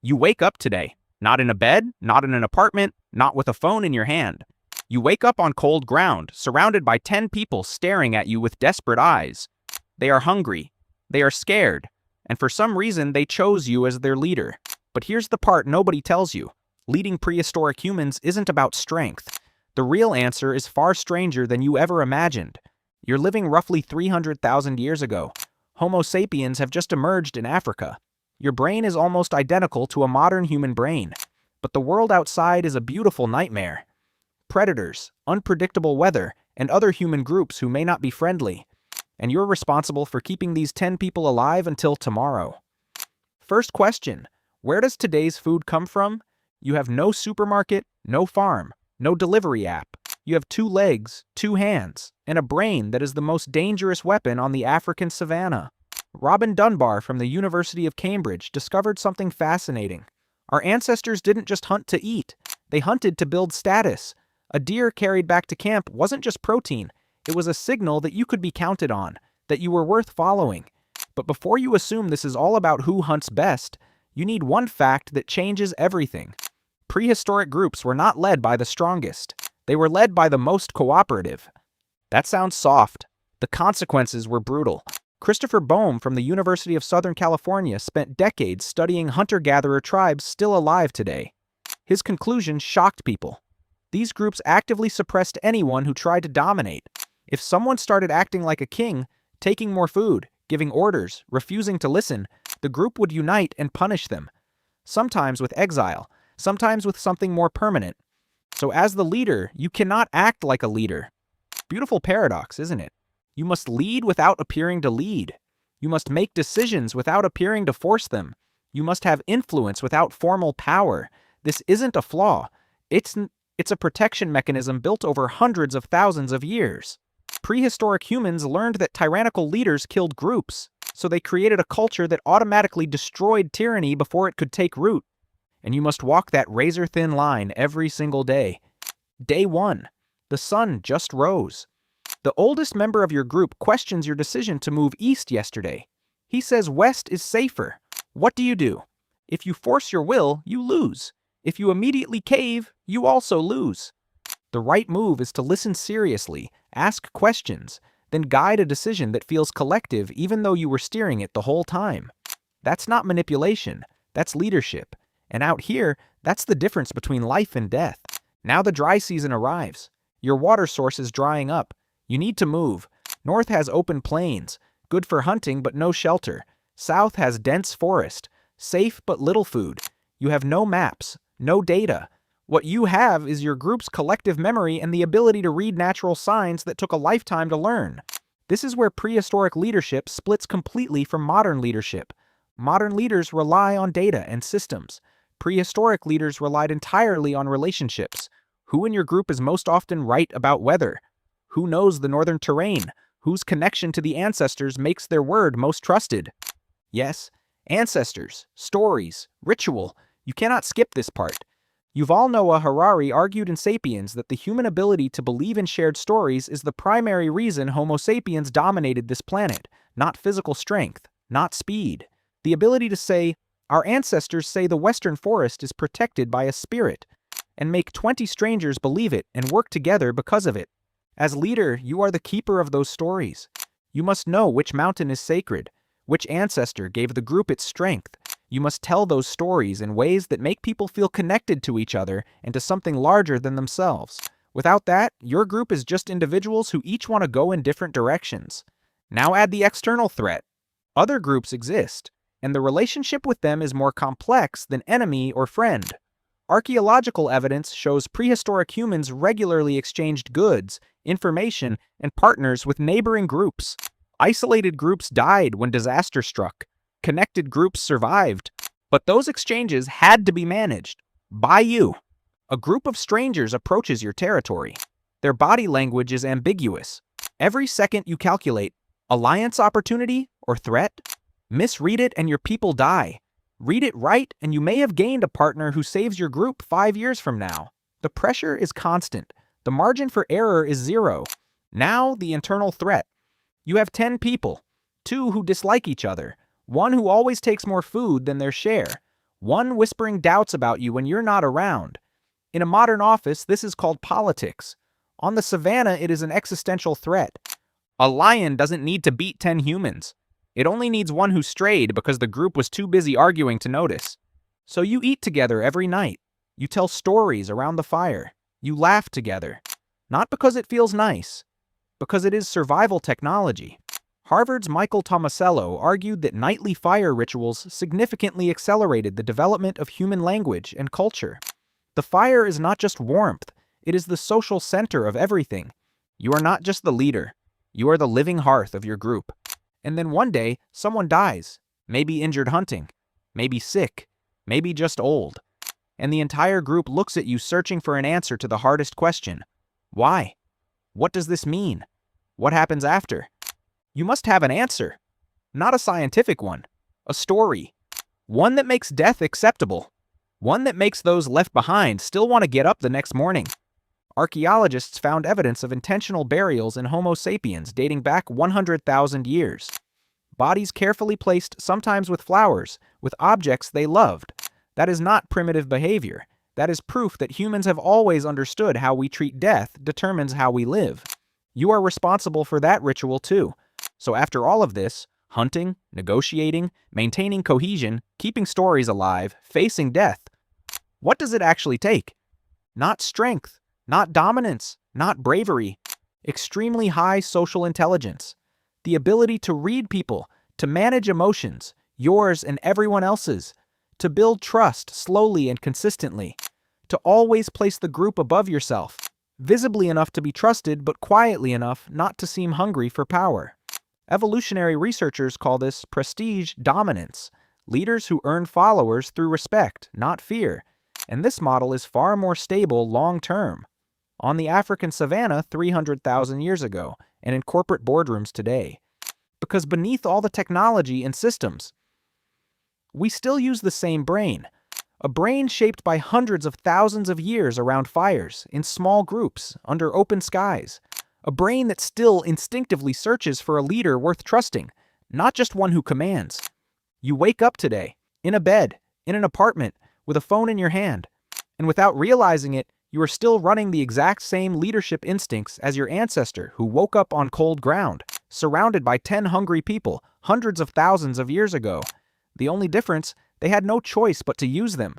You wake up today, not in a bed, not in an apartment, not with a phone in your hand. You wake up on cold ground, surrounded by 10 people staring at you with desperate eyes. They are hungry, they are scared, and for some reason they chose you as their leader. But here's the part nobody tells you. Leading prehistoric humans isn't about strength. The real answer is far stranger than you ever imagined. You're living roughly 300,000 years ago. Homo sapiens have just emerged in Africa. Your brain is almost identical to a modern human brain. But the world outside is a beautiful nightmare. Predators, unpredictable weather, and other human groups who may not be friendly. And you're responsible for keeping these 10 people alive until tomorrow. First question, where does today's food come from? You have no supermarket, no farm, no delivery app. You have 2 legs, 2 hands, and a brain that is the most dangerous weapon on the African savanna. Robin Dunbar from the University of Cambridge discovered something fascinating. Our ancestors didn't just hunt to eat, they hunted to build status. A deer carried back to camp wasn't just protein, it was a signal that you could be counted on, that you were worth following. But before you assume this is all about who hunts best, you need one fact that changes everything. Prehistoric groups were not led by the strongest. They were led by the most cooperative. That sounds soft. The consequences were brutal. Christopher Boehm from the University of Southern California spent decades studying hunter-gatherer tribes still alive today. His conclusion shocked people. These groups actively suppressed anyone who tried to dominate. If someone started acting like a king, taking more food, giving orders, refusing to listen, the group would unite and punish them. Sometimes with exile, sometimes with something more permanent. So as the leader, you cannot act like a leader. Beautiful paradox, isn't it? You must lead without appearing to lead. You must make decisions without appearing to force them. You must have influence without formal power. This isn't a flaw. It's a protection mechanism built over hundreds of thousands of years. Prehistoric humans learned that tyrannical leaders killed groups, so they created a culture that automatically destroyed tyranny before it could take root. And you must walk that razor-thin line every single day. Day 1. The sun just rose. The oldest member of your group questions your decision to move east yesterday. He says west is safer. What do? If you force your will, you lose. If you immediately cave, you also lose. The right move is to listen seriously, ask questions, then guide a decision that feels collective even though you were steering it the whole time. That's not manipulation, that's leadership. And out here, that's the difference between life and death. Now the dry season arrives. Your water source is drying up. You need to move. North has open plains, good for hunting but no shelter. South has dense forest, safe but little food. You have no maps, no data. What you have is your group's collective memory and the ability to read natural signs that took a lifetime to learn. This is where prehistoric leadership splits completely from modern leadership. Modern leaders rely on data and systems. Prehistoric leaders relied entirely on relationships. Who in your group is most often right about weather? Who knows the northern terrain? Whose connection to the ancestors makes their word most trusted? Yes, ancestors, stories, ritual. You cannot skip this part. Yuval Noah Harari argued in Sapiens that the human ability to believe in shared stories is the primary reason Homo sapiens dominated this planet, not physical strength, not speed. The ability to say, our ancestors say the western forest is protected by a spirit, and make 20 strangers believe it and work together because of it. As leader, you are the keeper of those stories. You must know which mountain is sacred, which ancestor gave the group its strength. You must tell those stories in ways that make people feel connected to each other and to something larger than themselves. Without that, your group is just individuals who each want to go in different directions. Now add the external threat. Other groups exist, and the relationship with them is more complex than enemy or friend. Archaeological evidence shows prehistoric humans regularly exchanged goods, information, and partners with neighboring groups. Isolated groups died when disaster struck. Connected groups survived. But those exchanges had to be managed. By you. A group of strangers approaches your territory. Their body language is ambiguous. Every second you calculate, alliance opportunity or threat? Misread it and your people die. Read it right and you may have gained a partner who saves your group 5 years from now. The pressure is constant. The margin for error is 0. Now the internal threat. You have 10 people, 2 who dislike each other, 1 who always takes more food than their share, one whispering doubts about you when you're not around. In a modern office, this is called politics. On the savannah, it is an existential threat. A lion doesn't need to beat 10 humans. It only needs one who strayed because the group was too busy arguing to notice. So you eat together every night. You tell stories around the fire. You laugh together. Not because it feels nice, because it is survival technology. Harvard's Michael Tomasello argued that nightly fire rituals significantly accelerated the development of human language and culture. The fire is not just warmth, it is the social center of everything. You are not just the leader, you are the living hearth of your group. And then one day, someone dies, maybe injured hunting, maybe sick, maybe just old. And the entire group looks at you searching for an answer to the hardest question. Why? What does this mean? What happens after? You must have an answer. Not a scientific one. A story. One that makes death acceptable. One that makes those left behind still want to get up the next morning. Archaeologists found evidence of intentional burials in Homo sapiens dating back 100,000 years. Bodies carefully placed, sometimes with flowers, with objects they loved. That is not primitive behavior. That is proof that humans have always understood how we treat death determines how we live. You are responsible for that ritual too. So after all of this, hunting, negotiating, maintaining cohesion, keeping stories alive, facing death, what does it actually take? Not strength, not dominance, not bravery. Extremely high social intelligence. The ability to read people, to manage emotions, yours and everyone else's, to build trust slowly and consistently, to always place the group above yourself, visibly enough to be trusted but quietly enough not to seem hungry for power. Evolutionary researchers call this prestige dominance, leaders who earn followers through respect, not fear, and this model is far more stable long-term. On the African savanna 300,000 years ago, and in corporate boardrooms today. Because beneath all the technology and systems, we still use the same brain. A brain shaped by hundreds of thousands of years around fires, in small groups, under open skies. A brain that still instinctively searches for a leader worth trusting, not just one who commands. You wake up today, in a bed, in an apartment, with a phone in your hand, and without realizing it, you are still running the exact same leadership instincts as your ancestor who woke up on cold ground, surrounded by 10 hungry people hundreds of thousands of years ago. The only difference, they had no choice but to use them.